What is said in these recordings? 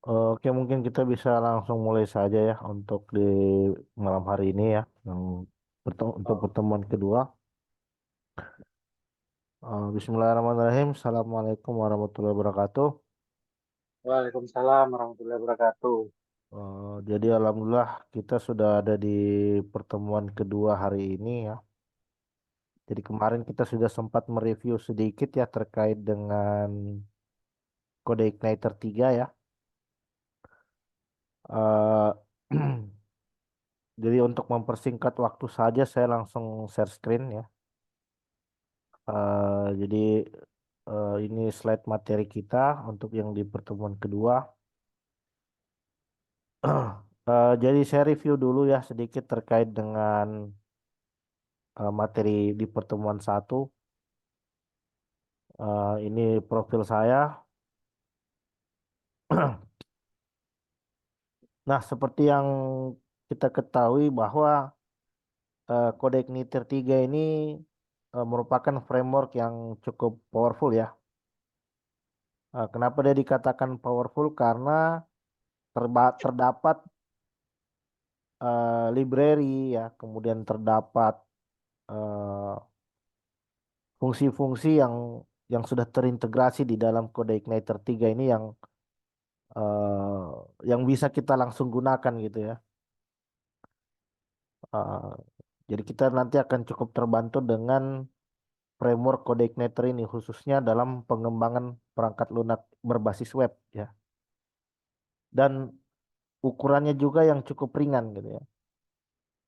Oke, mungkin kita bisa langsung mulai saja ya untuk di malam hari ini ya, yang untuk Oh, pertemuan kedua. Bismillahirrahmanirrahim. Assalamualaikum warahmatullahi wabarakatuh. Waalaikumsalam warahmatullahi wabarakatuh. Jadi alhamdulillah kita sudah ada di pertemuan kedua hari ini ya. Jadi kemarin kita sudah sempat mereview sedikit ya terkait dengan kode Igniter 3 ya. Eh, jadi untuk mempersingkat waktu saja saya langsung share screen ya. Jadi ini slide materi kita untuk yang di pertemuan kedua. Jadi saya review dulu ya sedikit terkait dengan materi di pertemuan satu. Ini profil saya. Nah, seperti yang kita ketahui bahwa Kode Igniter 3 ini merupakan framework yang cukup powerful ya. Kenapa dia dikatakan powerful? Karena terdapat library ya, kemudian terdapat eh, fungsi-fungsi yang sudah terintegrasi di dalam kode Igniter 3 ini yang bisa kita langsung gunakan gitu ya. Eh, jadi kita nanti akan cukup terbantu dengan framework kode Igniter ini khususnya dalam pengembangan perangkat lunak berbasis web ya. Dan ukurannya juga yang cukup ringan gitu ya.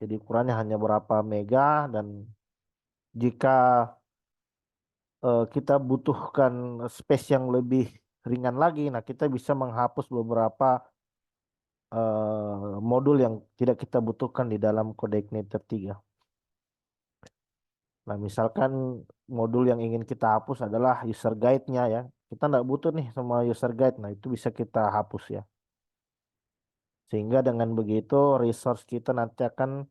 Jadi ukurannya hanya berapa mega dan jika kita butuhkan space yang lebih ringan lagi, nah kita bisa menghapus beberapa modul yang tidak kita butuhkan di dalam kode Igniter 3. Nah, misalkan modul yang ingin kita hapus adalah user guide-nya ya. Kita nggak butuh nih sama user guide. Nah, itu bisa kita hapus ya. Sehingga dengan begitu resource kita nanti akan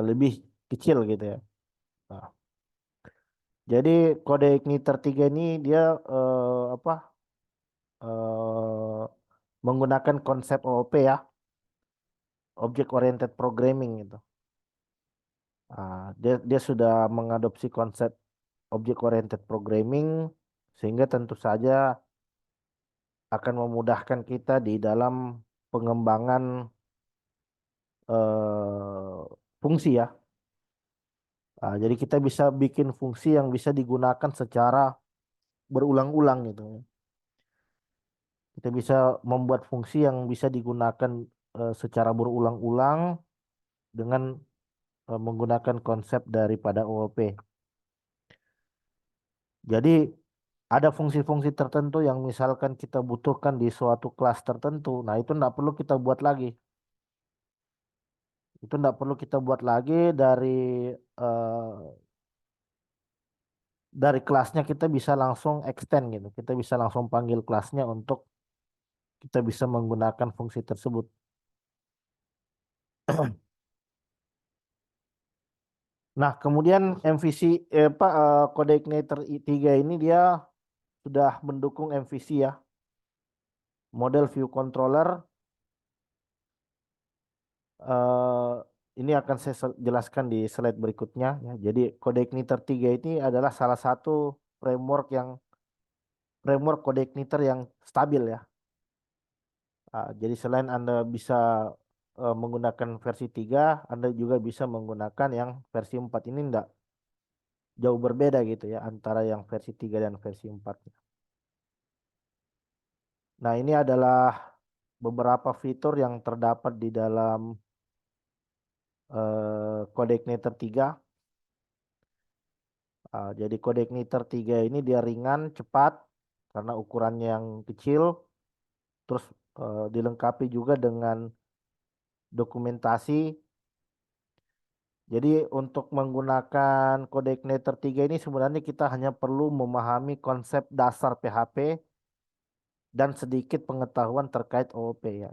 lebih kecil gitu ya. Nah, jadi kode Igniter 3 ini dia apa eh, menggunakan konsep OOP ya, Object Oriented Programming gitu. Dia sudah mengadopsi konsep Object Oriented Programming sehingga tentu saja akan memudahkan kita di dalam pengembangan fungsi ya. Jadi kita bisa bikin fungsi yang bisa digunakan secara berulang-ulang gitu. Kita bisa membuat fungsi yang bisa digunakan secara berulang-ulang dengan menggunakan konsep daripada OOP. Jadi ada fungsi-fungsi tertentu yang misalkan kita butuhkan di suatu kelas tertentu. Nah, itu tidak perlu kita buat lagi. Itu tidak perlu kita buat lagi eh, dari kelasnya kita bisa langsung extend gitu. Kita bisa langsung panggil kelasnya untuk kita bisa menggunakan fungsi tersebut. Nah, kemudian MVC kode Igniter 3 ini dia sudah mendukung MVC ya, model view controller. eh, ini akan saya jelaskan di slide berikutnya ya. Jadi kode Igniter 3 ini adalah salah satu framework kode Igniter yang stabil ya. Jadi selain Anda bisa menggunakan versi 3, Anda juga bisa menggunakan yang versi 4 ini enggak jauh berbeda gitu ya antara yang versi 3 dan versi 4. Nah, ini adalah beberapa fitur yang terdapat di dalam kode Igniter 3. Jadi kode Igniter 3 ini dia ringan, cepat karena ukurannya yang kecil, terus dilengkapi juga dengan dokumentasi. Jadi untuk menggunakan kode Igniter 3 ini sebenarnya kita hanya perlu memahami konsep dasar PHP dan sedikit pengetahuan terkait OOP ya.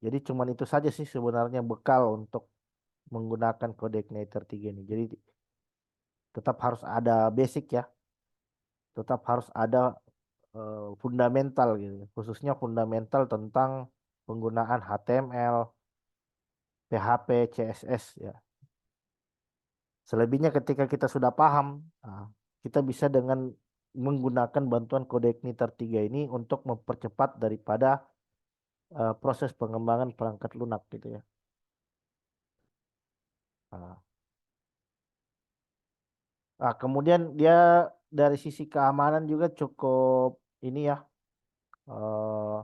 Jadi cuman itu saja sih sebenarnya bekal untuk menggunakan kode Igniter 3 ini. Jadi tetap harus ada basic ya, tetap harus ada fundamental gitu, khususnya fundamental tentang penggunaan HTML, PHP, CSS ya. Selebihnya ketika kita sudah paham, nah, kita bisa dengan menggunakan bantuan kode Igniter 3 ini untuk mempercepat daripada proses pengembangan perangkat lunak gitu ya. Nah, kemudian dia dari sisi keamanan juga cukup ini ya, eh,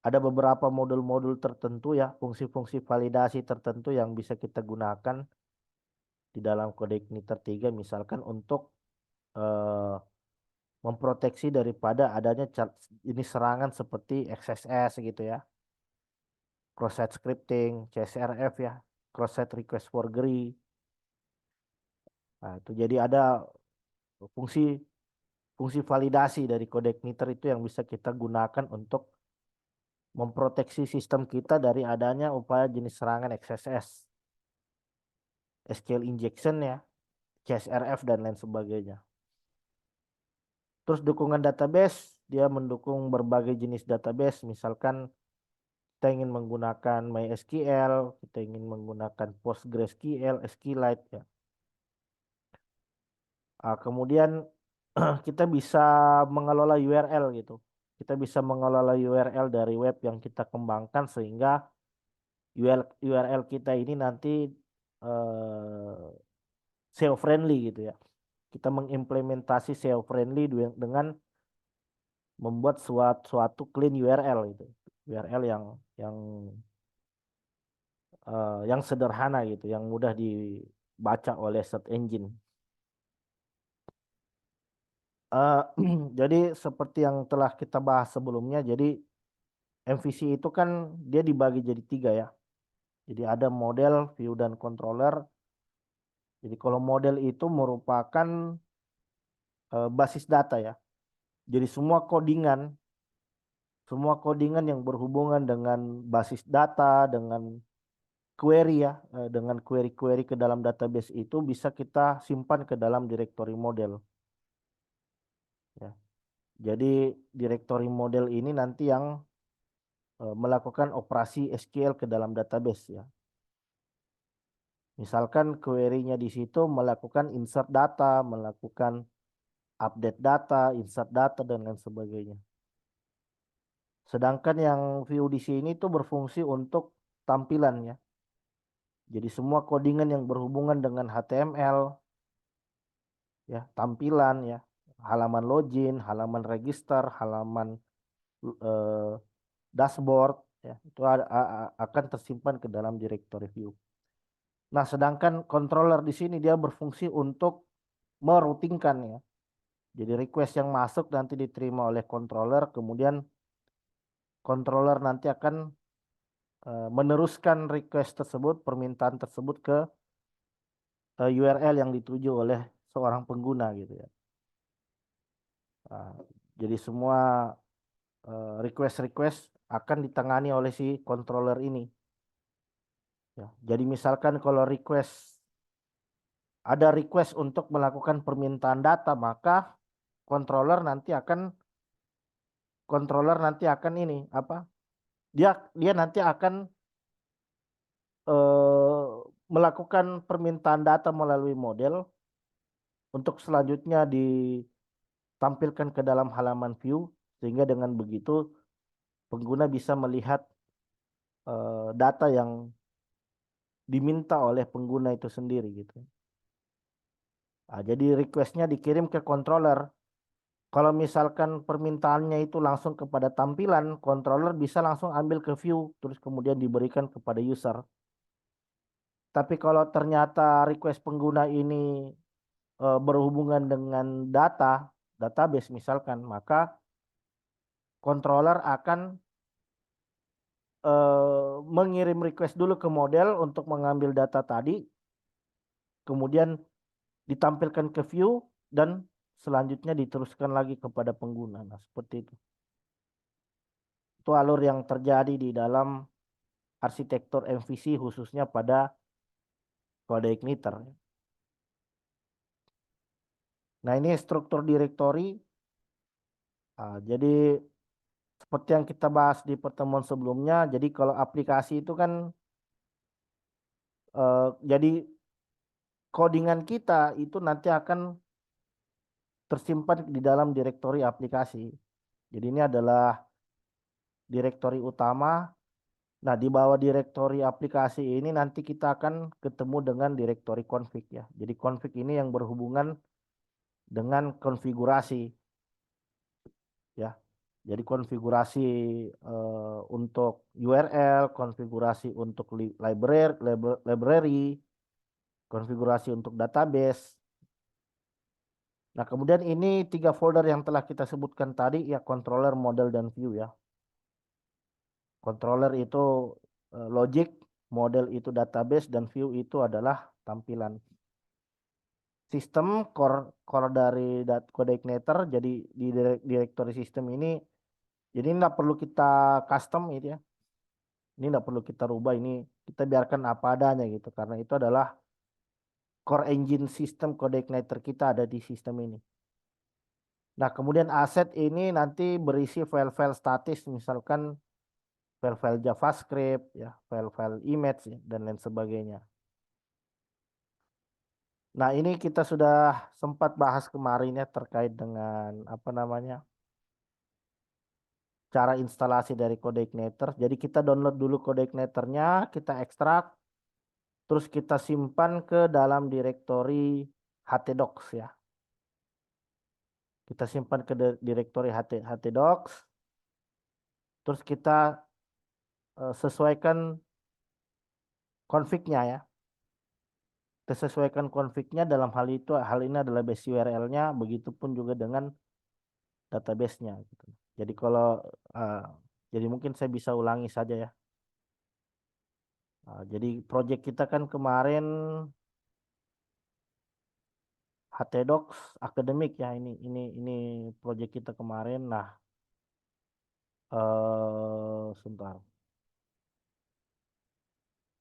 ada beberapa modul-modul tertentu ya, fungsi-fungsi validasi tertentu yang bisa kita gunakan di dalam kode Igniter 3, misalkan untuk eh, memproteksi daripada adanya jenis serangan seperti XSS gitu ya, cross-site scripting, CSRF ya, cross-site request forgery. Nah, itu jadi ada fungsi fungsi validasi dari kode Igniter itu yang bisa kita gunakan untuk memproteksi sistem kita dari adanya upaya jenis serangan XSS, SQL injection ya, CSRF dan lain sebagainya. Terus dukungan database, dia mendukung berbagai jenis database, misalkan kita ingin menggunakan MySQL, kita ingin menggunakan PostgreSQL, SQLite ya. Kemudian kita bisa mengelola URL gitu. Kita bisa mengelola URL dari web yang kita kembangkan sehingga URL kita ini nanti SEO friendly gitu ya. Kita mengimplementasi SEO friendly dengan membuat suatu clean URL itu. URL yang sederhana gitu, yang mudah dibaca oleh search engine. Eh, jadi seperti yang telah kita bahas sebelumnya, jadi MVC itu kan dia dibagi jadi tiga ya. Jadi ada model, view, dan controller. Jadi kalau model itu merupakan basis data ya. Jadi semua codingan yang berhubungan dengan basis data, dengan query ya, dengan query-query ke dalam database itu bisa kita simpan ke dalam directory model. Ya. Jadi directory model ini nanti yang melakukan operasi SQL ke dalam database ya. Misalkan query-nya di situ melakukan insert data, melakukan update data, insert data dan lain sebagainya. Sedangkan yang view di sini itu berfungsi untuk tampilannya. Jadi semua codingan yang berhubungan dengan HTML, ya tampilan ya, halaman login, halaman register, halaman eh, dashboard, ya itu akan tersimpan ke dalam directory view. Nah, sedangkan controller di sini dia berfungsi untuk meroutingkan ya. Jadi request yang masuk nanti diterima oleh controller, kemudian controller nanti akan meneruskan request tersebut, permintaan tersebut ke URL yang dituju oleh seorang pengguna gitu ya. Nah, jadi semua request-request akan ditangani oleh si controller ini. Ya, jadi misalkan kalau ada request untuk melakukan permintaan data, maka controller nanti akan ini apa? Dia dia nanti akan eh, melakukan permintaan data melalui model untuk selanjutnya ditampilkan ke dalam halaman view, sehingga dengan begitu pengguna bisa melihat data yang diminta oleh pengguna itu sendiri gitu. Nah, jadi requestnya dikirim ke controller. Kalau misalkan permintaannya itu langsung kepada tampilan, controller bisa langsung ambil ke view, terus kemudian diberikan kepada user. Tapi kalau ternyata request pengguna ini berhubungan dengan database misalkan, maka controller akan mengirim request dulu ke model untuk mengambil data tadi, kemudian ditampilkan ke view dan selanjutnya diteruskan lagi kepada pengguna. Nah, seperti itu. Itu alur yang terjadi di dalam arsitektur MVC khususnya pada kode igniter. Nah, ini struktur directory Jadi seperti yang kita bahas di pertemuan sebelumnya, jadi kalau aplikasi itu kan jadi codingan kita itu nanti akan tersimpan di dalam direktori aplikasi. Jadi ini adalah direktori utama. Nah, di bawah direktori aplikasi ini nanti kita akan ketemu dengan direktori config ya. Jadi config ini yang berhubungan dengan konfigurasi ya. Jadi konfigurasi untuk URL, konfigurasi untuk library, konfigurasi untuk database. Nah, kemudian ini tiga folder yang telah kita sebutkan tadi ya, controller, model, dan view ya. Controller itu logic, model itu database, dan view itu adalah tampilan. Sistem core dari CodeIgniter, jadi di directory sistem ini, jadi nggak perlu kita custom gitu ya. Ini nggak perlu kita rubah, ini kita biarkan apa adanya gitu, karena itu adalah core engine sistem CodeIgniter kita ada di sistem ini. Nah, kemudian aset ini nanti berisi file-file statis, misalkan file-file JavaScript, ya, file-file image, ya, dan lain sebagainya. Nah, ini kita sudah sempat bahas kemarin ya terkait dengan apa namanya cara instalasi dari CodeIgniter. Jadi kita download dulu CodeIgniternya, kita ekstrak, terus kita simpan ke dalam direktori htdocs ya. Kita simpan ke direktori htdocs, terus kita sesuaikan config-nya ya. Kita sesuaikan config-nya dalam hal ini adalah base URL-nya, begitupun juga dengan database-nya gitu. Jadi kalau uh, jadi mungkin saya bisa ulangi saja ya. Jadi project kita kan kemarin htdocs akademik ya, ini project kita kemarin. Nah, sebentar.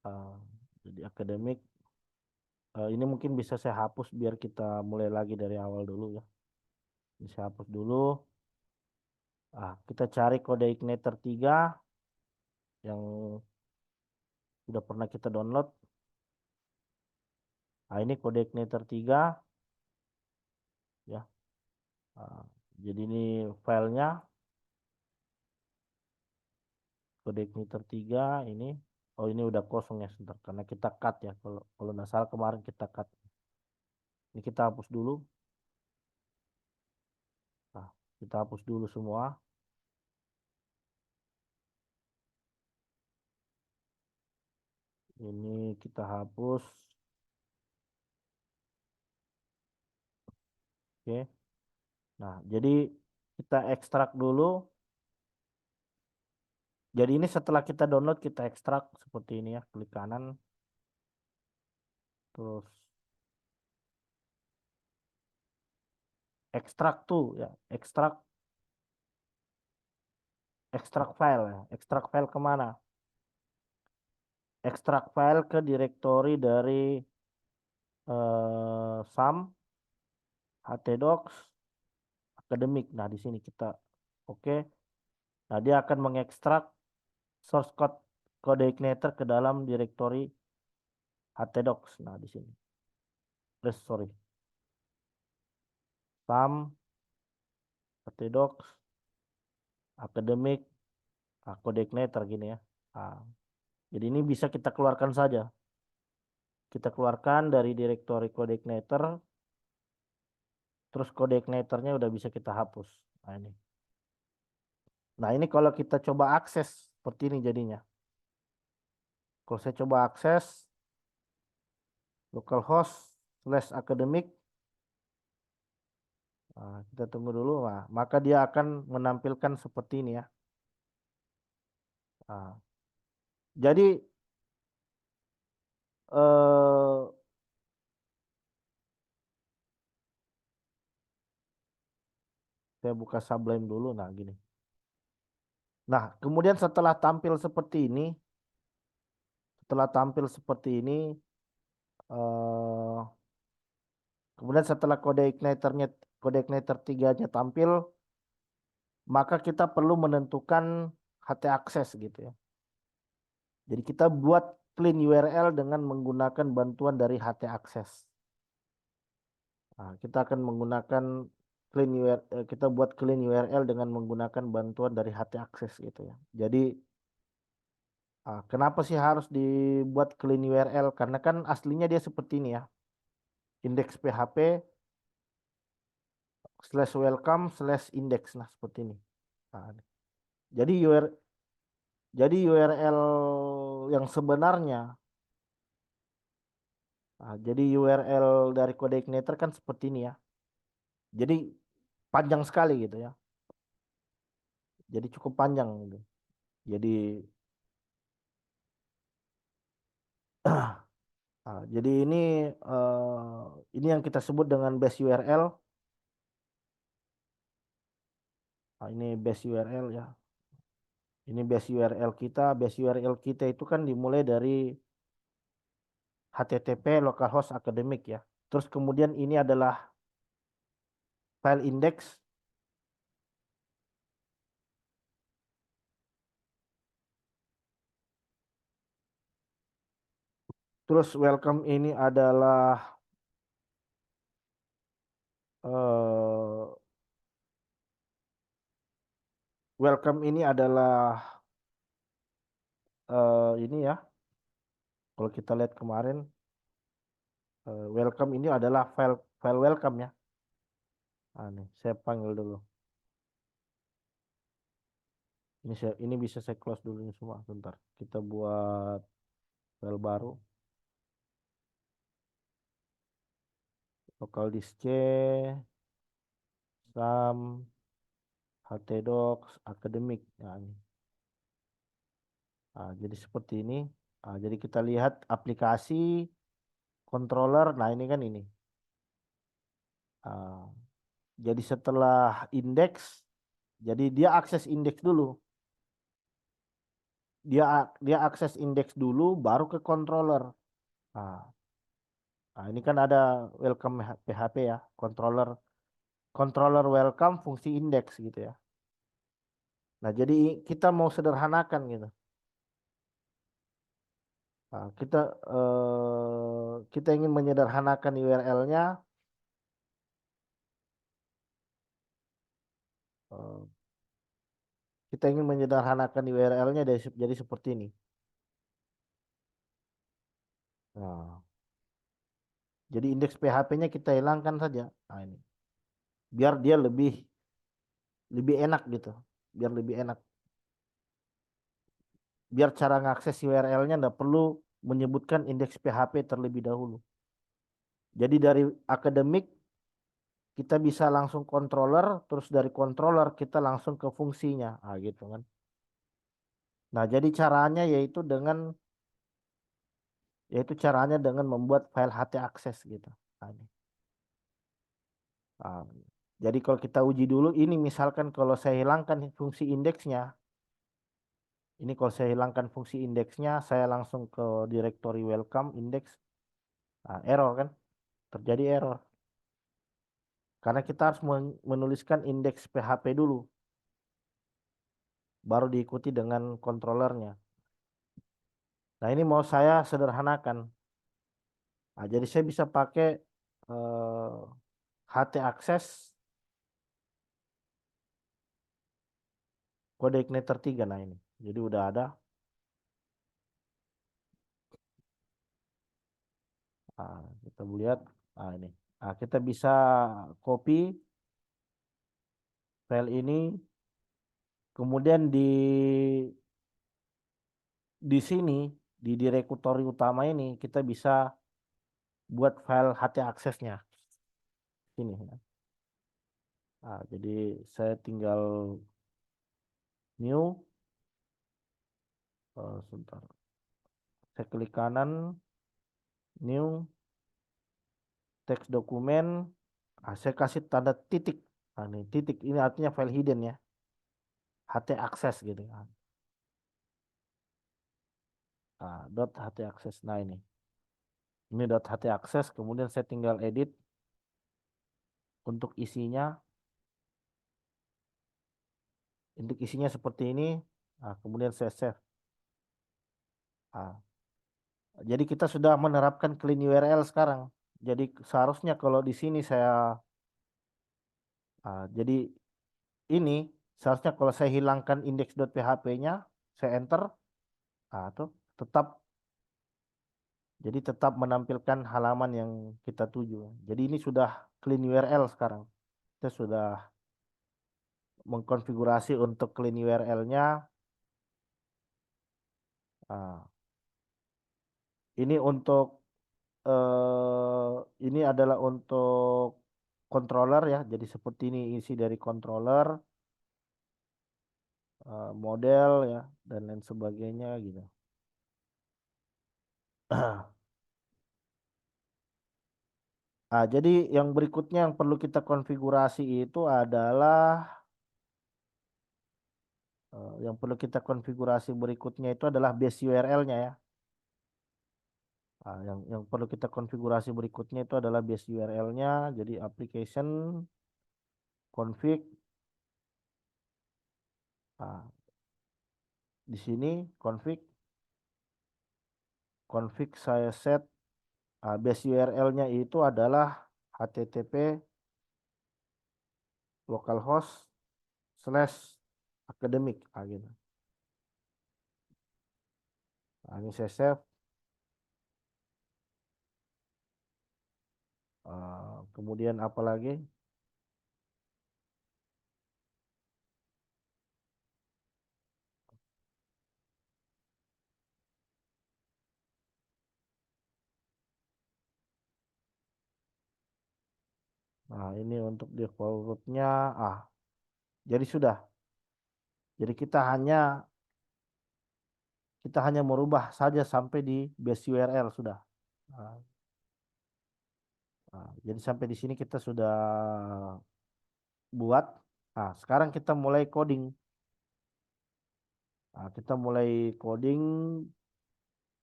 Uh, jadi akademik ini mungkin bisa saya hapus biar kita mulai lagi dari awal dulu ya. Bisa hapus dulu. Kita cari kode Igniter 3 yang sudah pernah kita download. Ini kode Igniter 3 ya. Ah, jadi ini filenya kode Igniter 3 ini. Oh, ini udah kosong ya sebentar karena kita cut ya. Kalau nggak salah kemarin kita cut. Ini kita hapus dulu. Nah, kita hapus dulu semua. Ini kita hapus. Oke. Nah, jadi kita ekstrak dulu. Jadi ini setelah kita download kita ekstrak seperti ini ya, klik kanan. Terus ekstrak tuh ya, ekstrak file ya. Ekstrak file kemana? Ekstrak file ke direktori dari SAM, htdocs, akademik. Nah, di sini kita oke. Nah, dia akan mengekstrak source code kode igniter ke dalam direktori htdocs. Nah, di sini. Sorry. SAM, htdocs, akademik, kode igniter gini ya. Nah, jadi ini bisa kita keluarkan saja. Kita keluarkan dari direktori kode igniter. Terus kode igniternya udah bisa kita hapus. Nah, ini. Nah, ini kalau kita coba akses seperti ini jadinya. Kalau saya coba akses localhost/academic, nah, kita tunggu dulu. Nah, maka dia akan menampilkan seperti ini ya. Nah, jadi eh, saya buka Sublime dulu. Nah, gini. Nah, kemudian setelah tampil seperti ini, eh, kemudian setelah kode igniter 3-nya tampil, maka kita perlu menentukan HT access gitu ya. Jadi kita buat clean URL dengan menggunakan bantuan dari HT access. Nah, kita akan menggunakan kita buat clean URL dengan menggunakan bantuan dari HT access gitu ya. Jadi kenapa sih harus dibuat clean URL? Karena kan aslinya dia seperti ini ya. Indeks PHP slash welcome slash index. Nah, seperti ini. Nah, jadi jadi URL yang sebenarnya, jadi URL dari kode igniter kan seperti ini ya. Jadi panjang sekali gitu ya. Jadi cukup panjang gitu. Jadi jadi ini yang kita sebut dengan base URL. Ini base URL ya. Ini base URL kita. Base URL kita itu kan dimulai dari HTTP localhost academic ya. Terus kemudian ini adalah file index. Terus eh, welcome ini adalah ini ya. Kalau kita lihat kemarin welcome ini adalah file file welcome ya. Nih, saya panggil dulu. Ini bisa saya close dulu ini semua. Bentar. Kita buat file baru. Local disk C, SAM, htdocs, academic. Nah, ini. Jadi seperti ini. Jadi kita lihat aplikasi, controller. Nah, ini kan ini. Ah, jadi setelah indeks, jadi dia akses indeks dulu. Dia akses indeks dulu, baru ke controller. Nah, ini kan ada welcome PHP ya, controller controller welcome fungsi indeks gitu ya. Nah, jadi kita mau sederhanakan gitu. Kita ingin menyederhanakan URL-nya. Kita ingin menyederhanakan URL-nya jadi seperti ini. Nah, jadi indeks PHP-nya kita hilangkan saja. Nah, ini. Biar dia lebih lebih enak gitu. Biar lebih enak. Biar cara ngakses URL-nya nggak perlu menyebutkan indeks PHP terlebih dahulu. Jadi dari akademik kita bisa langsung controller, terus dari controller kita langsung ke fungsinya, gitu kan. Nah, jadi caranya dengan membuat file HT access gitu. Nah, ini. Nah, jadi kalau kita uji dulu, ini misalkan kalau saya hilangkan fungsi indeksnya, ini kalau saya hilangkan fungsi indeksnya, saya langsung ke directory welcome index, error kan, terjadi error. Karena kita harus menuliskan indeks PHP dulu, baru diikuti dengan controllernya. Nah, ini mau saya sederhanakan. Jadi saya bisa pakai eh, HT access kode igniter 3. Nah, ini. Jadi udah ada. Kita lihat. Ini. Kita bisa copy file ini. Kemudian di sini di direktory utama ini kita bisa buat file HT accessnya. Ini. Ya. Jadi saya tinggal new. Sebentar. Saya klik kanan, new, teks dokumen. Saya kasih tanda titik. Ini titik ini artinya file hidden ya. HT access gitu. Dot HT access. Nah, ini dot HT access. Kemudian saya tinggal edit untuk isinya. Indeks isinya seperti ini. Nah, kemudian saya save. Nah, jadi kita sudah menerapkan clean URL sekarang. Jadi seharusnya kalau di sini jadi ini seharusnya kalau saya hilangkan index.php-nya, saya enter, tuh tetap jadi tetap menampilkan halaman yang kita tuju. Jadi ini sudah clean URL sekarang. Kita sudah mengkonfigurasi untuk clean URL-nya. Ini untuk ini adalah untuk controller ya. Jadi seperti ini isi dari controller, model ya dan lain sebagainya gitu. Jadi yang berikutnya yang perlu kita konfigurasi itu adalah yang perlu kita konfigurasi berikutnya itu adalah base URL-nya ya. Yang perlu kita konfigurasi berikutnya itu adalah base URL-nya. Jadi application config. Nah, di sini config saya set base URL-nya itu adalah http localhost/academic gitu. Nah, ini saya save. Kemudian apa lagi? Nah, ini untuk default root-nya. Jadi sudah. Jadi kita hanya merubah saja sampai di base URL sudah. Nah, jadi sampai di sini kita sudah buat. Sekarang kita mulai coding. Kita mulai coding.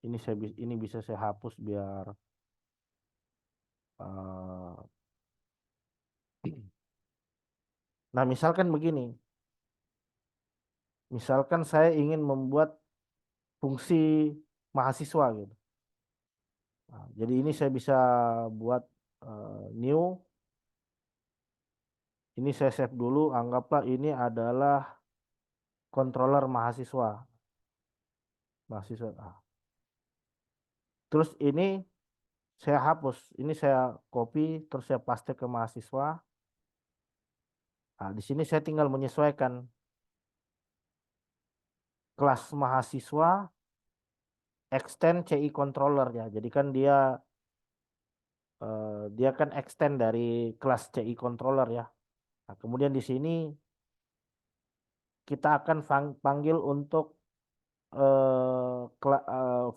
Ini bisa saya hapus biar uh, nah, misalkan begini. Misalkan saya ingin membuat fungsi mahasiswa gitu. Jadi ini saya bisa buat new. Ini saya save dulu. Anggaplah ini adalah controller mahasiswa. Mahasiswa. Terus ini saya hapus. Ini saya copy terus saya paste ke mahasiswa. Di sini saya tinggal menyesuaikan kelas mahasiswa extend CI controller ya. Jadi kan dia kan extend dari kelas CI controller ya. Nah, kemudian di sini kita akan panggil untuk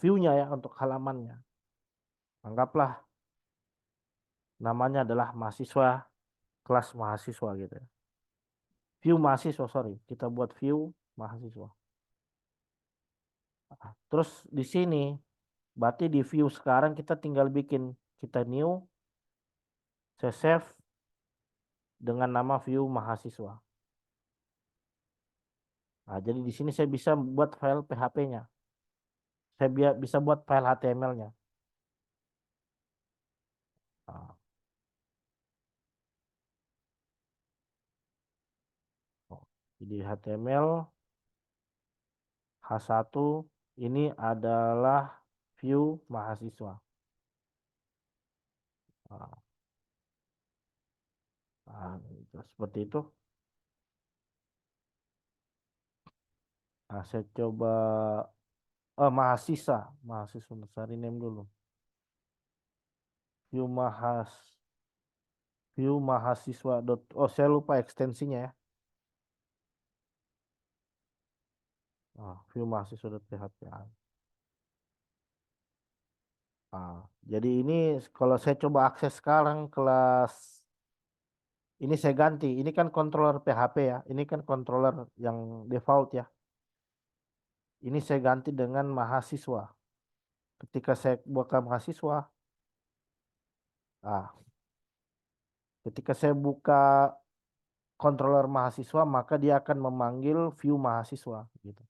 view-nya ya, untuk halamannya. Anggaplah namanya adalah mahasiswa, kelas mahasiswa gitu ya. View mahasiswa, sorry. Kita buat view mahasiswa. Terus di sini, berarti di view sekarang kita tinggal bikin, kita new, saya save dengan nama view mahasiswa. Jadi di sini saya bisa buat file PHP-nya. Saya bisa buat file HTML-nya. Jadi HTML H1 ini adalah view mahasiswa. Seperti itu. Saya coba mahasiswa cari name dulu. View mahasiswa. Saya lupa ekstensinya ya. View mahasiswa.php. Jadi ini kalau saya coba akses sekarang kelas ini saya ganti. Ini kan controller PHP ya. Ini kan controller yang default ya. Ini saya ganti dengan mahasiswa. Ketika saya buka mahasiswa, ketika saya buka controller mahasiswa, maka dia akan memanggil view mahasiswa gitu.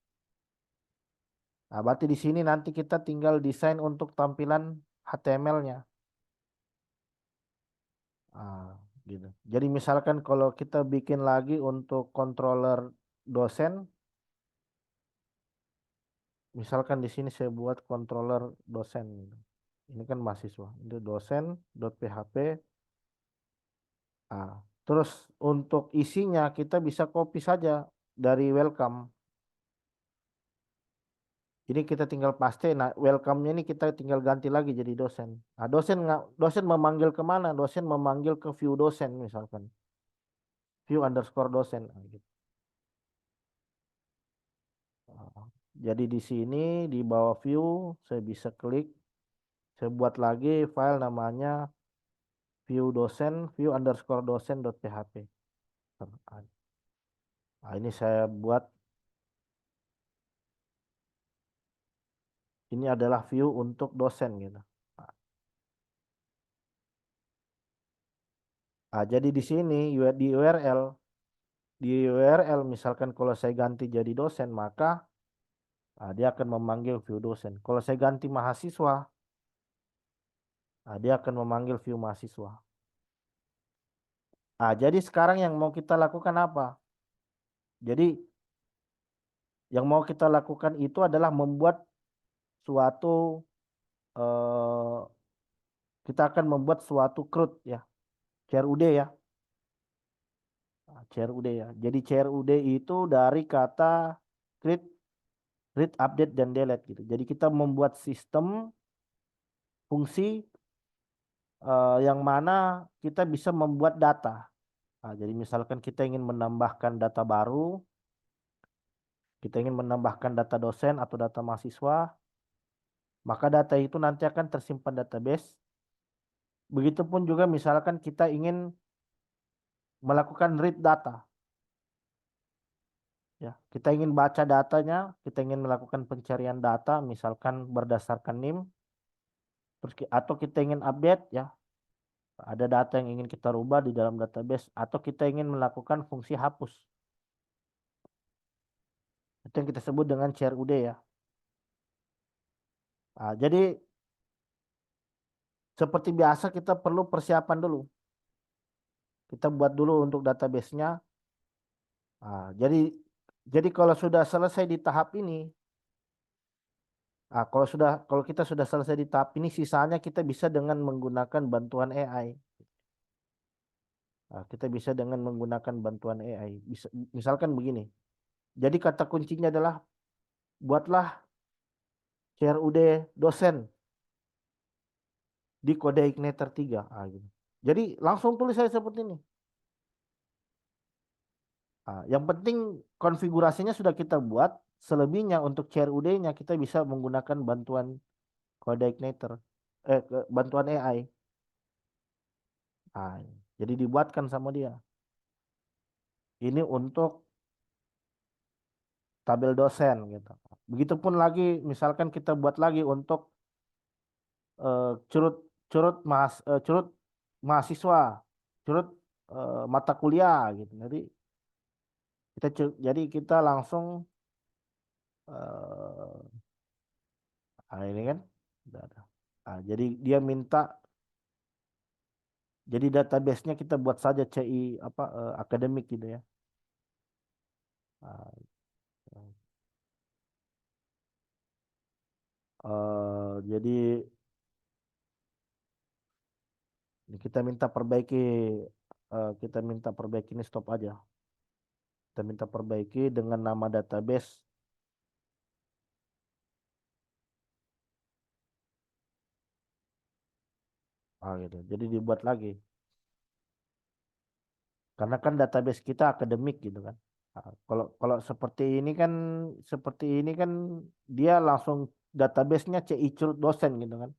Nah, berarti di sini nanti kita tinggal desain untuk tampilan HTML-nya. Ah, gitu. Jadi misalkan kalau kita bikin lagi untuk controller dosen, misalkan di sini saya buat controller dosen gitu. Ini kan mahasiswa. Itu dosen.php. Ah, terus untuk isinya kita bisa copy saja dari welcome. Jadi kita tinggal paste. Nah, welcome-nya ini kita tinggal ganti lagi jadi dosen. Nah, dosen memanggil kemana? Dosen memanggil ke view dosen misalkan. View underscore dosen. Nah, gitu. Ah, jadi di sini di bawah view saya bisa klik. Saya buat lagi file namanya view dosen, view underscore dosen.php. Nah, ini saya buat. Ini adalah view untuk dosen gitu. Nah, jadi di sini di URL misalkan kalau saya ganti jadi dosen maka dia akan memanggil view dosen. Kalau saya ganti mahasiswa, dia akan memanggil view mahasiswa. Jadi sekarang yang mau kita lakukan apa? Jadi yang mau kita lakukan itu adalah membuat suatu eh, kita akan membuat suatu CRUD ya, CRUD ya. CRUD ya. Jadi CRUD itu dari kata create, read, update dan delete gitu. Jadi kita membuat sistem fungsi yang mana kita bisa membuat data. Nah, jadi misalkan kita ingin menambahkan data baru, kita ingin menambahkan data dosen atau data mahasiswa, maka data itu nanti akan tersimpan database. Begitupun juga misalkan kita ingin melakukan read data, ya. Kita ingin baca datanya, kita ingin melakukan pencarian data, misalkan berdasarkan NIM, terus atau kita ingin update, ya. Ada data yang ingin kita rubah di dalam database, atau kita ingin melakukan fungsi hapus. Itu yang kita sebut dengan CRUD ya. Jadi seperti biasa kita perlu persiapan dulu. Kita buat dulu untuk database-nya. Jadi kalau sudah selesai di tahap ini, kalau kita sudah selesai di tahap ini, sisanya kita bisa dengan menggunakan bantuan AI. Kita bisa dengan menggunakan bantuan AI. Misalkan begini. Jadi kata kuncinya adalah buatlah CRUD dosen di kode Igniter 3. Gitu. Jadi langsung tulis saya seperti ini. Yang penting konfigurasinya sudah kita buat. Selebihnya untuk CRUD-nya kita bisa menggunakan bantuan kode Igniter. Bantuan AI. Nah, jadi dibuatkan sama dia. Ini untuk tabel dosen gitu. Begitupun lagi misalkan kita buat lagi untuk curut curut curut mahasiswa, curut mata kuliah gitu. Jadi kita langsung eh, ini kan udah ada. Jadi dia minta jadi database-nya kita buat saja CI apa akademik gitu ya. Ah, jadi kita minta perbaiki ini stop aja. Kita minta perbaiki dengan nama database. Gitu. Jadi dibuat lagi. Karena kan database kita akademik gitu kan. Kalau kalau seperti ini kan dia langsung database-nya CI curut dosen gitu kan.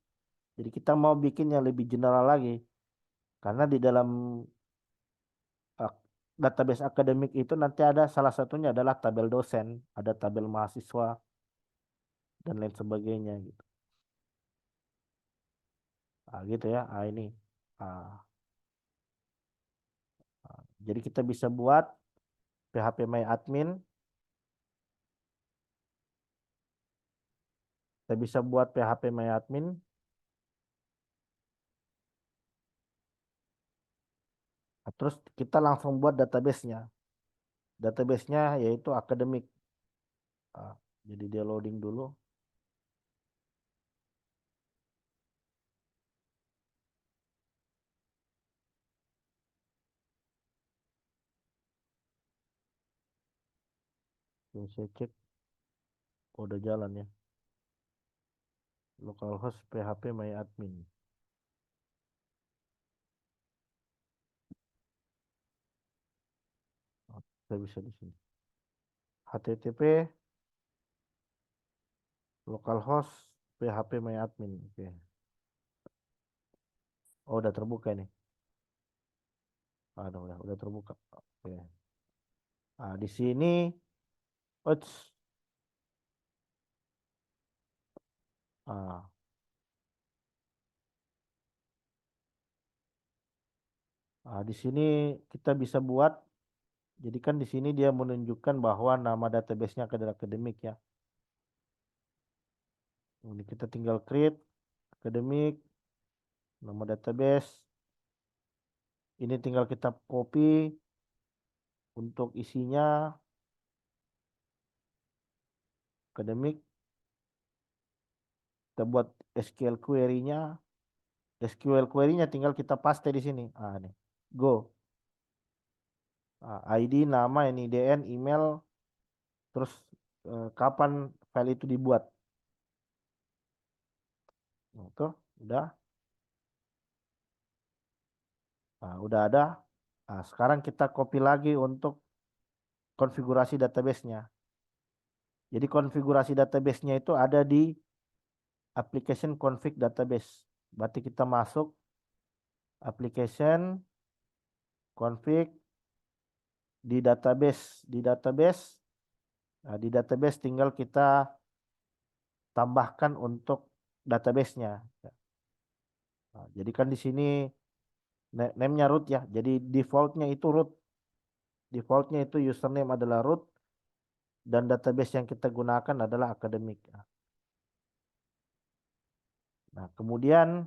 Jadi kita mau bikin yang lebih general lagi. Karena di dalam uh, database akademik itu nanti ada salah satunya adalah tabel dosen, ada tabel mahasiswa dan lain sebagainya gitu. Gitu ya. Ini. Ah, Jadi kita bisa buat PHP My Admin. Kita bisa buat PHP My Admin. Nah, terus kita langsung buat database-nya. Database-nya yaitu akademik. Nah, jadi dia loading dulu. Ini saya cek, oh, udah jalan ya. Localhost PHP My Admin. Oh, saya bisa di sini. HTTP localhost PHP My Admin. Oke. Oh, udah terbuka nih. Ada, udah terbuka. Oke. Nah, di sini, ouch. Ah, di sini kita bisa buat. Jadi kan di sini dia menunjukkan bahwa nama database-nya adalah akademik ya. Ini kita tinggal create akademik, nama database. Ini tinggal kita copy untuk isinya akademik. Kita buat SQL query-nya. SQL query-nya tinggal kita paste di sini. Nih. Go. ID, nama, NIDN, email, terus kapan file itu dibuat. Nah, tuh, udah. Nah, udah ada. Nah, sekarang kita copy lagi untuk konfigurasi database-nya. Jadi konfigurasi database-nya itu ada di application config database. Berarti kita masuk application config di database. Nah, di database tinggal kita tambahkan untuk database-nya. Nah, jadi kan di sini name-nya root ya. Jadi default-nya itu root. Default-nya itu username adalah root dan database yang kita gunakan adalah akademik. Nah, kemudian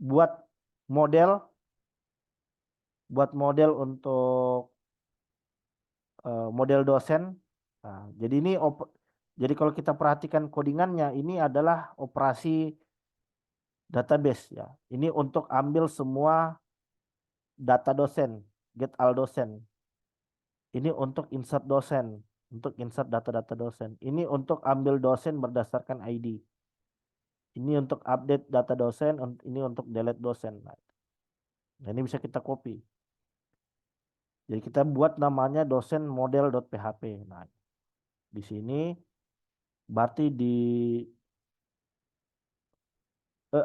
buat model untuk model dosen. Nah, jadi kalau kita perhatikan codingannya ini adalah operasi database ya. Ini untuk ambil semua data dosen, get all dosen. Ini untuk insert dosen, untuk insert data-data dosen. Ini untuk ambil dosen berdasarkan ID. Ini untuk update data dosen, ini untuk delete dosen. Nah, ini bisa kita copy. Jadi kita buat namanya dosen model.php. Nah, di sini berarti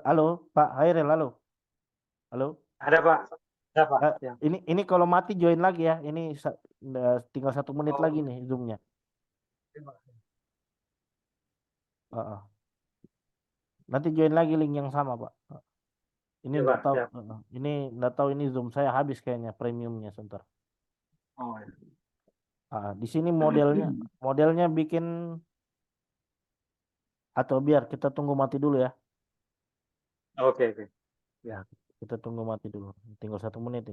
halo Pak Hairil, halo. Halo. Ada Pak, ada Pak. Eh, Ya. ini kalau mati join lagi ya. Ini tinggal 1 menit lagi Oh, nih zoomnya. terima kasih. Nanti join lagi link yang sama Pak. Ini Ya enggak Pak, tahu, siap. ini zoom saya habis kayaknya premiumnya sebentar. Oh, ya. Di sini modelnya bikin atau biar kita tunggu mati dulu ya. Oke, oke. Ya. Nah, kita tunggu mati dulu. Tinggal 1 menit ini.